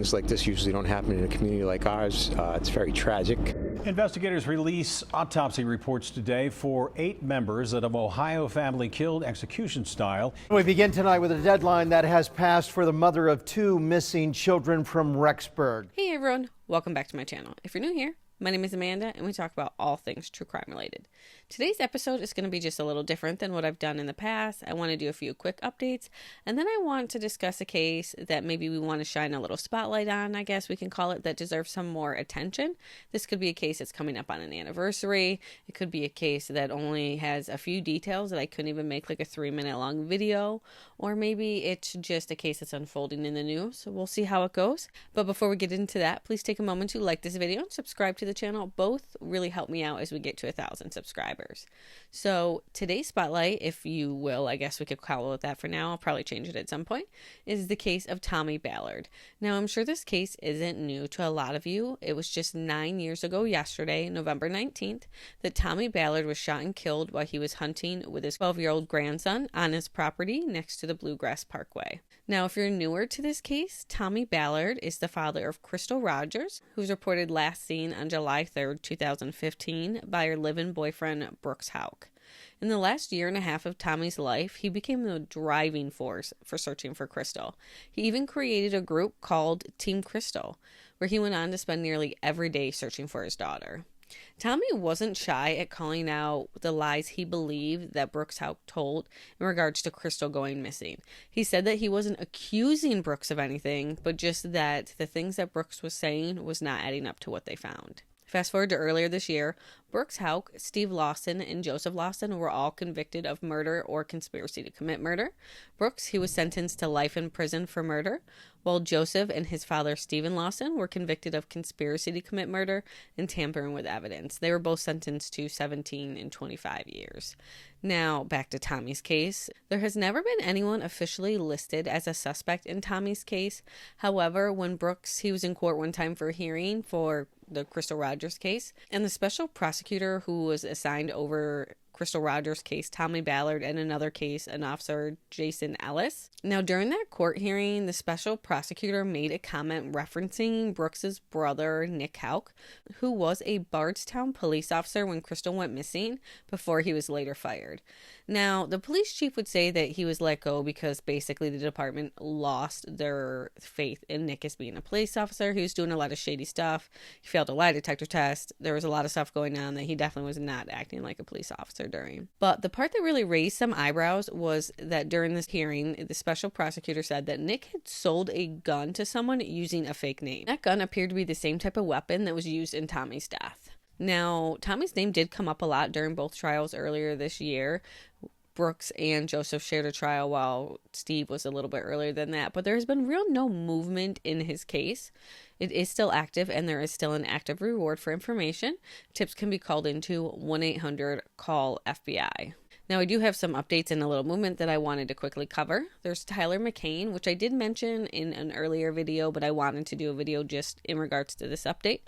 Things like this usually don't happen in a community like ours. It's very tragic. Investigators release autopsy reports today for 8 members of an Ohio family killed execution style. We begin tonight with a deadline that has passed for the mother of 2 missing children from Rexburg. Hey everyone, welcome back to my channel. If you're new here, my name is Amanda and we talk about all things true crime related. Today's episode is going to be just a little different than what I've done in the past. I want to do a few quick updates, and then I want to discuss a case that maybe we want to shine a little spotlight on, I guess we can call it, that deserves some more attention. This could be a case that's coming up on an anniversary. It could be a case that only has a few details that I couldn't even make like a 3-minute long video, or maybe it's just a case that's unfolding in the news. So we'll see how it goes. But before we get into that, please take a moment to like this video and subscribe to the channel. Both really help me out as we get to 1,000 subscribers. So today's spotlight, if you will, I guess we could call it that for now, I'll probably change it at some point, is the case of Tommy Ballard. Now, I'm sure this case isn't new to a lot of you. It was just 9 years ago yesterday, November 19th, that Tommy Ballard was shot and killed while he was hunting with his 12-year-old grandson on his property next to the Bluegrass Parkway. Now, if you're newer to this case, Tommy Ballard is the father of Crystal Rogers, who was reported last seen on July 3rd, 2015 by her live-in boyfriend, Brooks Houck. In the last year and a half of Tommy's life, he became the driving force for searching for Crystal. He even created a group called Team Crystal, where he went on to spend nearly every day searching for his daughter. Tommy wasn't shy at calling out the lies he believed that Brooks Houck told in regards to Crystal going missing. He said that he wasn't accusing Brooks of anything, but just that the things that Brooks was saying was not adding up to what they found. Fast forward to earlier this year, Brooks Houck, Steve Lawson, and Joseph Lawson were all convicted of murder or conspiracy to commit murder. Brooks, he was sentenced to life in prison for murder, while Joseph and his father, Stephen Lawson, were convicted of conspiracy to commit murder and tampering with evidence. They were both sentenced to 17 and 25 years. Now, back to Tommy's case. There has never been anyone officially listed as a suspect in Tommy's case. However, when Brooks, he was in court one time for a hearing for the Crystal Rogers case, and the special prosecutor who was assigned over Crystal Rogers case, Tommy Ballard, and another case, an officer, Jason Ellis. Now, during that court hearing, the special prosecutor made a comment referencing Brooks's brother, Nick Houck, who was a Bardstown police officer when Crystal went missing before he was later fired. Now, the police chief would say that he was let go because basically the department lost their faith in Nick as being a police officer. He was doing a lot of shady stuff. He failed a lie detector test. There was a lot of stuff going on that he definitely was not acting like a police officer during. But the part that really raised some eyebrows was that during this hearing, the special prosecutor said that Nick had sold a gun to someone using a fake name. That gun appeared to be the same type of weapon that was used in Tommy's death. Now, Tommy's name did come up a lot during both trials earlier this year. Brooks and Joseph shared a trial while Steve was a little bit earlier than that, but there has been no movement in his case. It is still active and there is still an active reward for information. Tips can be called into 1-800-CALL-FBI. Now, I do have some updates and a little movement that I wanted to quickly cover. There's Tyler McCain, which I did mention in an earlier video, but I wanted to do a video just in regards to this update.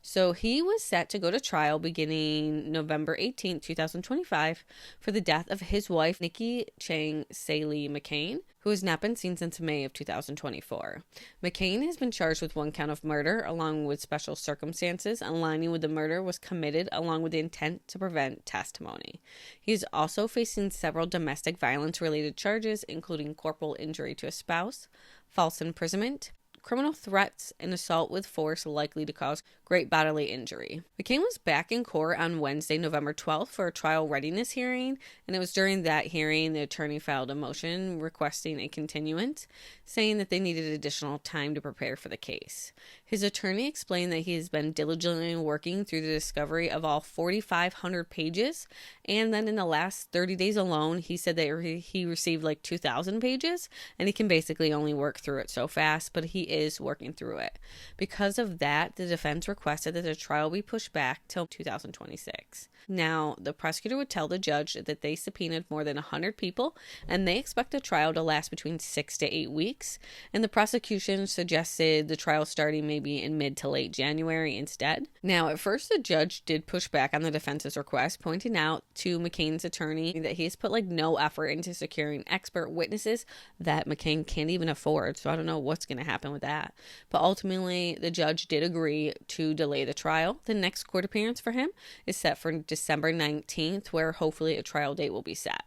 So he was set to go to trial beginning November 18th, 2025 for the death of his wife, Nikki Saelee-McCain, who has not been seen since May of 2024. McCain has been charged with 1 count of murder, along with special circumstances aligning with the murder was committed, along with the intent to prevent testimony. He is also facing several domestic violence-related charges, including corporal injury to a spouse, false imprisonment, criminal threats, and assault with force likely to cause great bodily injury. McCain was back in court on Wednesday, November 12th for a trial readiness hearing, and it was during that hearing the attorney filed a motion requesting a continuance, saying that they needed additional time to prepare for the case. His attorney explained that he has been diligently working through the discovery of all 4,500 pages, and then in the last 30 days alone, he said that he received like 2,000 pages, and he can basically only work through it so fast, but he is working through it. Because of that, the defense requested that the trial be pushed back till 2026. Now, the prosecutor would tell the judge that they subpoenaed more than 100 people, and they expect the trial to last between 6 to 8 weeks. And the prosecution suggested the trial starting maybe maybe in mid to late January instead. Now, at first, the judge did push back on the defense's request, pointing out to McCain's attorney that he has put no effort into securing expert witnesses that McCain can't even afford. So I don't know what's going to happen with that. But ultimately, the judge did agree to delay the trial. The next court appearance for him is set for December 19th, where hopefully a trial date will be set.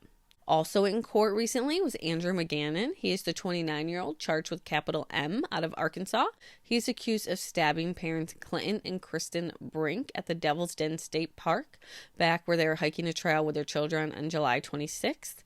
Also in court recently was Andrew McGann. He is the 29-year-old charged with capital M out of Arkansas. He is accused of stabbing parents Clinton and Kristen Brink at the Devil's Den State Park back where they were hiking a trail with their children on July 26th.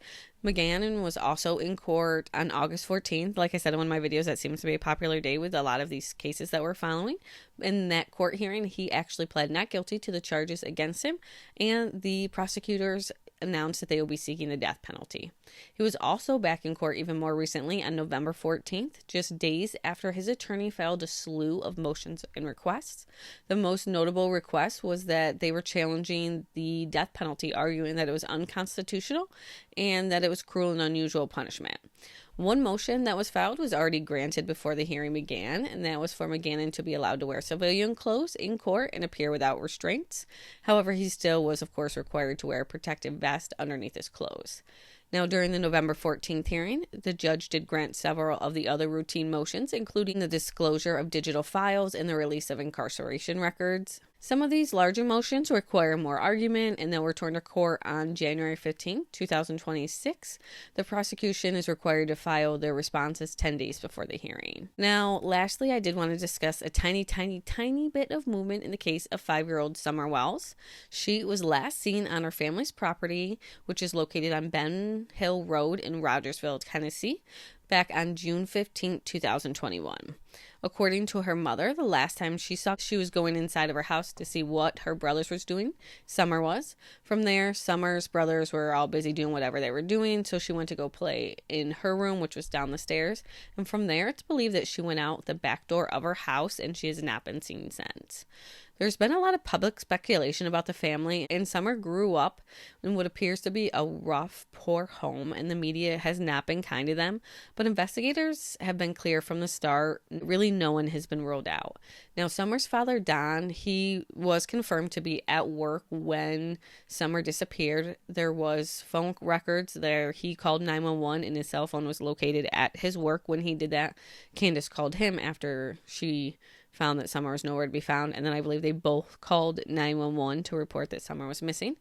McGann was also in court on August 14th. Like I said in one of my videos, that seems to be a popular day with a lot of these cases that we're following. In that court hearing, he actually pled not guilty to the charges against him, and the prosecutors announced that they will be seeking the death penalty. He was also back in court even more recently on November 14th, just days after his attorney filed a slew of motions and requests. The most notable request was that they were challenging the death penalty, arguing that it was unconstitutional and that it was cruel and unusual punishment. One motion that was filed was already granted before the hearing began, and that was for McGann to be allowed to wear civilian clothes in court and appear without restraints. However, he still was, of course, required to wear a protective vest underneath his clothes. Now, during the November 14th hearing, the judge did grant several of the other routine motions, including the disclosure of digital files and the release of incarceration records. Some of these larger motions require more argument and they'll return to court on January 15, 2026. The prosecution is required to file their responses 10 days before the hearing. Now, lastly, I did want to discuss a tiny bit of movement in the case of 5-year-old Summer Wells. She was last seen on her family's property, which is located on Ben Hill Road in Rogersville, Tennessee, back on June 15, 2021. According to her mother, the last time she was going inside of her house to see what her brothers was doing. Summer was. From there, Summer's brothers were all busy doing whatever they were doing, so she went to go play in her room, which was down the stairs. And from there, it's believed that she went out the back door of her house, and she has not been seen since. There's been a lot of public speculation about the family, and Summer grew up in what appears to be a rough, poor home, and the media has not been kind to them. But investigators have been clear from the start. Really, no one has been ruled out. Now, Summer's father, Don, he was confirmed to be at work when Summer disappeared. There was phone records there. He called 911, and his cell phone was located at his work when he did that. Candace called him after she found that Summer was nowhere to be found, and then I believe they both called 911 to report that Summer was missing.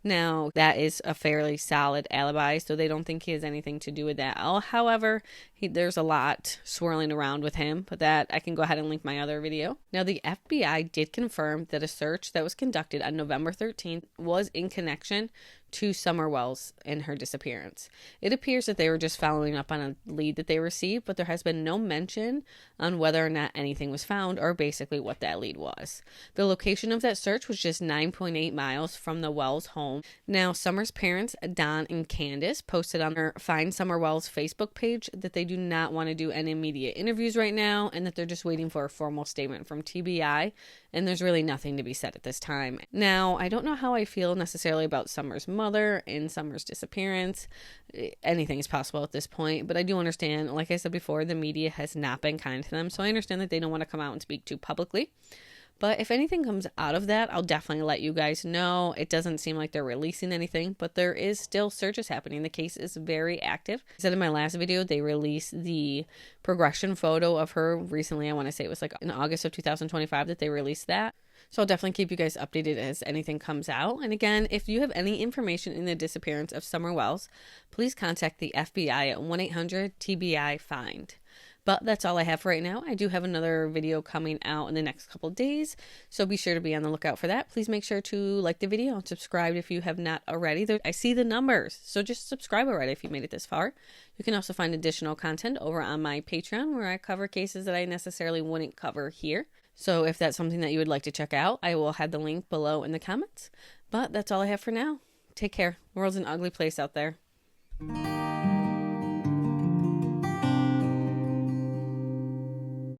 Now, that is a fairly solid alibi, so they don't think he has anything to do with that. However, there's a lot swirling around with him, but that I can go ahead and link my other video. Now, the FBI did confirm that a search that was conducted on November 13th was in connection to Summer Wells and her disappearance. It appears that they were just following up on a lead that they received, but there has been no mention on whether or not anything was found or basically what that lead was. The location of that search was just 9.8 miles from the Wells home. Now, Summer's parents, Don and Candace, posted on their Find Summer Wells Facebook page that they do not want to do any immediate interviews right now and that they're just waiting for a formal statement from TBI, and there's really nothing to be said at this time. Now, I don't know how I feel necessarily about Summer's mother and Summer's disappearance. Anything is possible at this point, but I do understand, like I said before, the media has not been kind to them, so I understand that they don't want to come out and speak too publicly. But if anything comes out of that, I'll definitely let you guys know. It doesn't seem like they're releasing anything, but there is still searches happening. The case is very active. I said in my last video, they released the progression photo of her recently. I want to say it was in August of 2025 that they released that. So I'll definitely keep you guys updated as anything comes out. And again, if you have any information in the disappearance of Summer Wells, please contact the FBI at 1-800-TBI-FIND. But that's all I have for right now. I do have another video coming out in the next couple of days, so be sure to be on the lookout for that. Please make sure to like the video and subscribe if you have not already. I see the numbers, so just subscribe already if you made it this far. You can also find additional content over on my Patreon where I cover cases that I necessarily wouldn't cover here. So if that's something that you would like to check out, I will have the link below in the comments. But that's all I have for now. Take care. The world's an ugly place out there.